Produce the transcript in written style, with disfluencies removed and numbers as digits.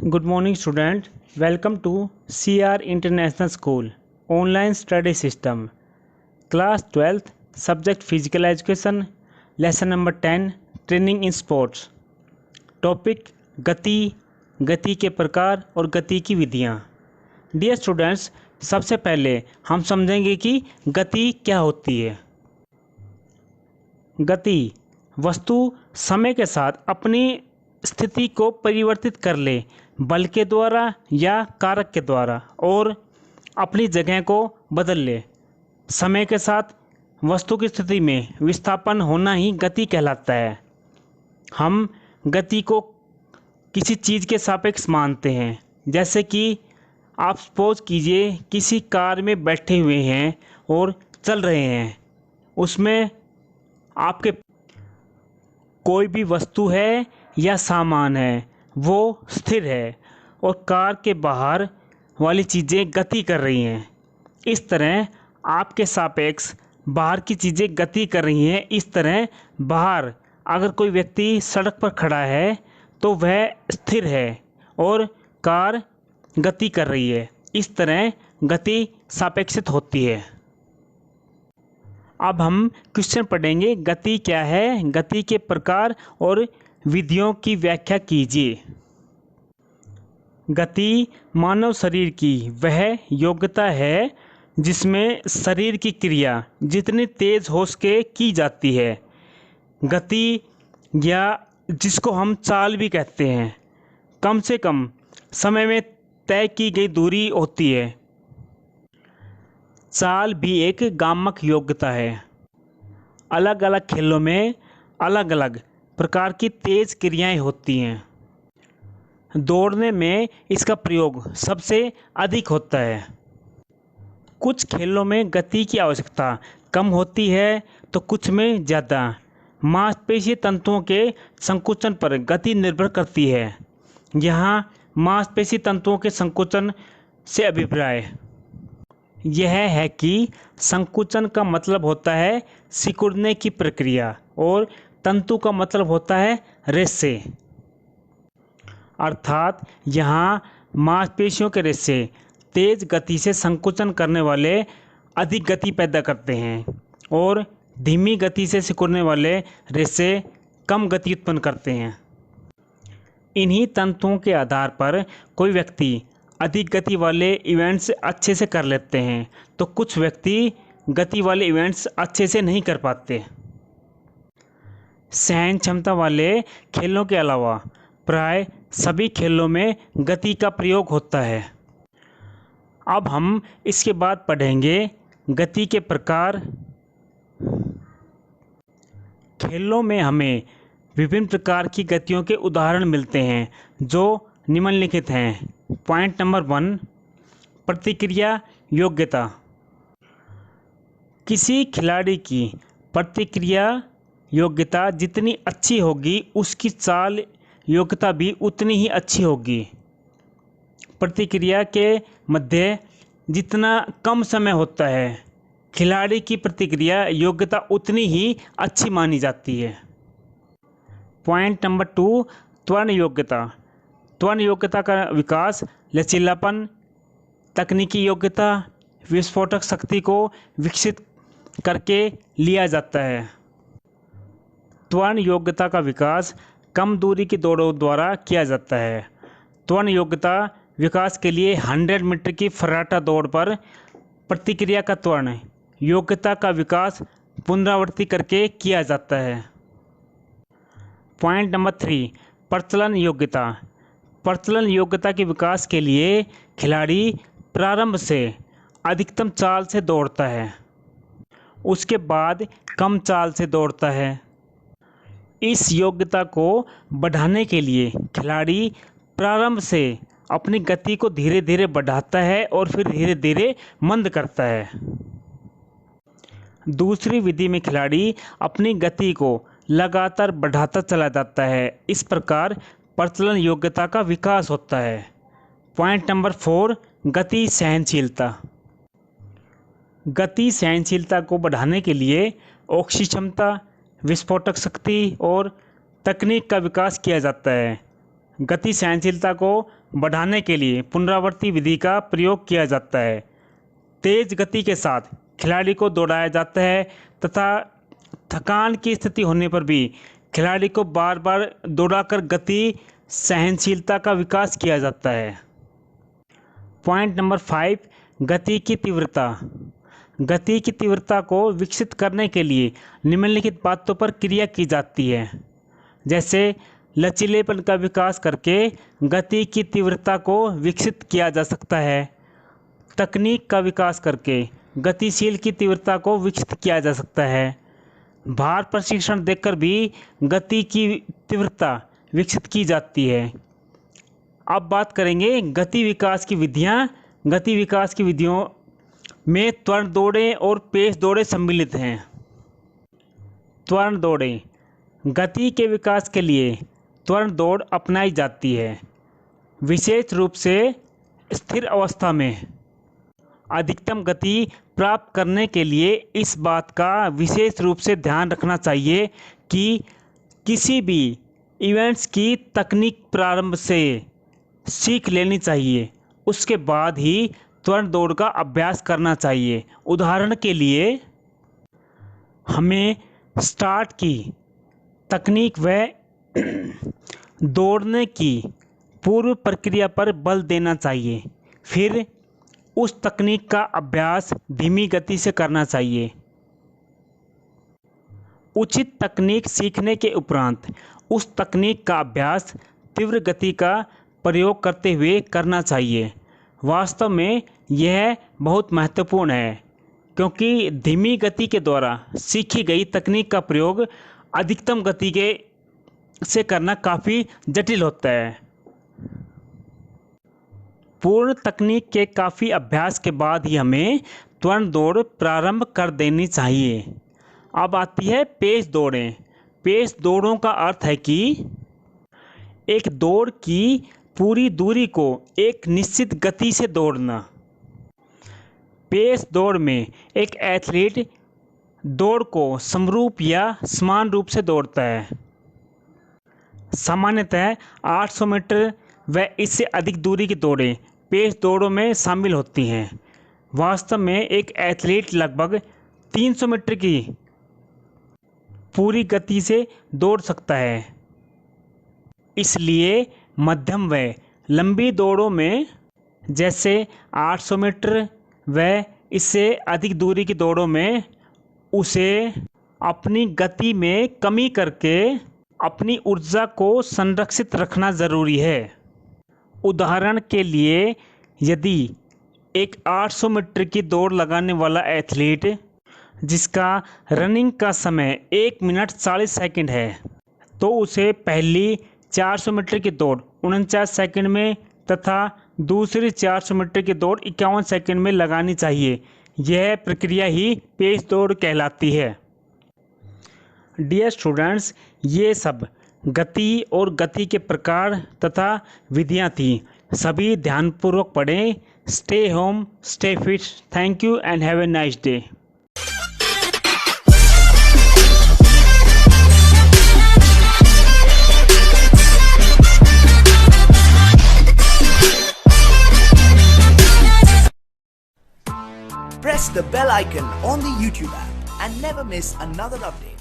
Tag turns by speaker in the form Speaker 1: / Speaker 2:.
Speaker 1: Good morning, student. Welcome to CR International School Online Study System. Class 12th, Subject Physical Education, Lesson number 10, Training in Sports. Topic गति, गति के प्रकार और गति की विधियाँ. Dear students, सबसे पहले हम समझेंगे कि गति क्या होती है. गति वस्तु समय के साथ अपनी स्थिति को परिवर्तित कर ले, बल के द्वारा या कारक के द्वारा, और अपनी जगह को बदल ले. समय के साथ वस्तु की स्थिति में विस्थापन होना ही गति कहलाता है. हम गति को किसी चीज़ के सापेक्ष मानते हैं. जैसे कि आप सपोज कीजिए किसी कार में बैठे हुए हैं और चल रहे हैं. उसमें आपके कोई भी वस्तु है या सामान है वो स्थिर है और कार के बाहर वाली चीज़ें गति कर रही हैं. इस तरह आपके सापेक्ष बाहर की चीज़ें गति कर रही हैं. इस तरह बाहर अगर कोई व्यक्ति सड़क पर खड़ा है तो वह स्थिर है और कार गति कर रही है. इस तरह गति सापेक्षित होती है. अब हम क्वेश्चन पढ़ेंगे. गति क्या है, गति के प्रकार और विधियों की व्याख्या कीजिए. गति मानव शरीर की वह योग्यता है जिसमें शरीर की क्रिया जितनी तेज हो सके की जाती है. गति या जिसको हम चाल भी कहते हैं, कम से कम समय में तय की गई दूरी होती है. चाल भी एक गामक योग्यता है. अलग अलग खेलों में अलग अलग प्रकार की तेज क्रियाएं होती हैं. दौड़ने में इसका प्रयोग सबसे अधिक होता है. कुछ खेलों में गति की आवश्यकता कम होती है तो कुछ में ज़्यादा. मांसपेशीय तंतुओं के संकुचन पर गति निर्भर करती है. यहाँ मांसपेशीय तंतुओं के संकुचन से अभिप्राय यह है कि संकुचन का मतलब होता है सिकुड़ने की प्रक्रिया और तंतु का मतलब होता है रेशे. अर्थात यहाँ मांसपेशियों के रेशे तेज गति से संकुचन करने वाले अधिक गति पैदा करते हैं और धीमी गति से सिकुड़ने वाले रेशे कम गति उत्पन्न करते हैं. इन्हीं तंतुओं के आधार पर कोई व्यक्ति अधिक गति वाले इवेंट्स अच्छे से कर लेते हैं तो कुछ व्यक्ति गति वाले इवेंट्स अच्छे से नहीं कर पाते. सहन क्षमता वाले खेलों के अलावा प्राय सभी खेलों में गति का प्रयोग होता है. अब हम इसके बाद पढ़ेंगे गति के प्रकार. खेलों में हमें विभिन्न प्रकार की गतियों के उदाहरण मिलते हैं जो निम्नलिखित हैं. पॉइंट नंबर 1, प्रतिक्रिया योग्यता. किसी खिलाड़ी की प्रतिक्रिया योग्यता जितनी अच्छी होगी उसकी चाल योग्यता भी उतनी ही अच्छी होगी. प्रतिक्रिया के मध्य जितना कम समय होता है खिलाड़ी की प्रतिक्रिया योग्यता उतनी ही अच्छी मानी जाती है. पॉइंट नंबर 2, त्वरण योग्यता. त्वरण योग्यता का विकास लचीलापन, तकनीकी योग्यता, विस्फोटक शक्ति को विकसित करके लिया जाता है. त्वरण योग्यता का विकास कम दूरी की दौड़ों द्वारा किया जाता है. त्वरण योग्यता विकास के लिए 100 मीटर की फर्राटा दौड़ पर प्रतिक्रिया का त्वरण योग्यता का विकास पुनरावृत्ति करके किया जाता है. पॉइंट नंबर 3, प्रचलन योग्यता. प्रचलन योग्यता के विकास के लिए खिलाड़ी प्रारंभ से अधिकतम चाल से दौड़ता है, उसके बाद कम चाल से दौड़ता है. इस योग्यता को बढ़ाने के लिए खिलाड़ी प्रारंभ से अपनी गति को धीरे धीरे बढ़ाता है और फिर धीरे धीरे मंद करता है. दूसरी विधि में खिलाड़ी अपनी गति को लगातार बढ़ाता चला जाता है. इस प्रकार प्रचलन योग्यता का विकास होता है. पॉइंट नंबर 4, गति सहनशीलता. गति सहनशीलता को बढ़ाने के लिए ऑक्सी क्षमता, विस्फोटक शक्ति और तकनीक का विकास किया जाता है. गति सहनशीलता को बढ़ाने के लिए पुनरावृत्ति विधि का प्रयोग किया जाता है। तेज गति के साथ खिलाड़ी को दौड़ाया जाता है तथा थकान की स्थिति होने पर भी खिलाड़ी को बार बार दौड़ाकर गति सहनशीलता का विकास किया जाता है। पॉइंट नंबर 5, गति की तीव्रता। गति की तीव्रता को विकसित करने के लिए निम्नलिखित बातों पर क्रिया की जाती है। जैसे लचीलेपन का विकास करके गति की तीव्रता को विकसित किया जा सकता है। तकनीक का विकास करके गतिशील की तीव्रता को विकसित किया जा सकता है। भार प्रशिक्षण देकर भी गति की तीव्रता विकसित की जाती है। अब बात करेंगे गति विकास की विधियाँ। गति विकास की विधियों में त्वरण दौड़ें और पेश दौड़ें सम्मिलित हैं। त्वरण दौड़ें। गति के विकास के लिए त्वरण दौड़ अपनाई जाती है। विशेष रूप से स्थिर अवस्था में अधिकतम गति प्राप्त करने के लिए इस बात का विशेष रूप से ध्यान रखना चाहिए कि किसी भी इवेंट्स की तकनीक प्रारंभ से सीख लेनी चाहिए, उसके बाद ही त्वरण दौड़ का अभ्यास करना चाहिए। उदाहरण के लिए हमें स्टार्ट की तकनीक व दौड़ने की पूर्व प्रक्रिया पर बल देना चाहिए, फिर उस तकनीक का अभ्यास धीमी गति से करना चाहिए। उचित तकनीक सीखने के उपरांत उस तकनीक का अभ्यास तीव्र गति का प्रयोग करते हुए करना चाहिए। वास्तव में यह बहुत महत्वपूर्ण है, क्योंकि धीमी गति के द्वारा सीखी गई तकनीक का प्रयोग अधिकतम गति से करना काफ़ी जटिल होता है। पूर्ण तकनीक के काफ़ी अभ्यास के बाद ही हमें त्वरण दौड़ प्रारंभ कर देनी चाहिए। अब आती है पेश दौड़ें। पेश दौड़ों का अर्थ है कि एक दौड़ की पूरी दूरी को एक निश्चित गति से दौड़ना। पेश दौड़ में एक एथलीट दौड़ को समरूप या समान रूप से दौड़ता है। सामान्यतः 800 मीटर व इससे अधिक दूरी की दौड़ें पेश दौड़ों में शामिल होती हैं। वास्तव में एक एथलीट लगभग 300 मीटर की पूरी गति से दौड़ सकता है। इसलिए मध्यम व लंबी दौड़ों में, जैसे 800 मीटर व इससे अधिक दूरी की दौड़ों में, उसे अपनी गति में कमी करके अपनी ऊर्जा को संरक्षित रखना ज़रूरी है। उदाहरण के लिए, यदि एक 800 मीटर की दौड़ लगाने वाला एथलीट जिसका रनिंग का समय 1 मिनट 40 सेकंड है, तो उसे पहली 400 मीटर की दौड़ 49 सेकंड में तथा दूसरी 400 मीटर की दौड़ 51 सेकंड में लगानी चाहिए। यह प्रक्रिया ही पेश दौड़ कहलाती है। डियर स्टूडेंट्स, ये सब गति और गति के प्रकार तथा विधियाँ थी। सभी ध्यानपूर्वक पढ़ें। Stay home, stay fit. Thank you and have a nice day.
Speaker 2: Press the bell icon on the YouTube app and never miss another update.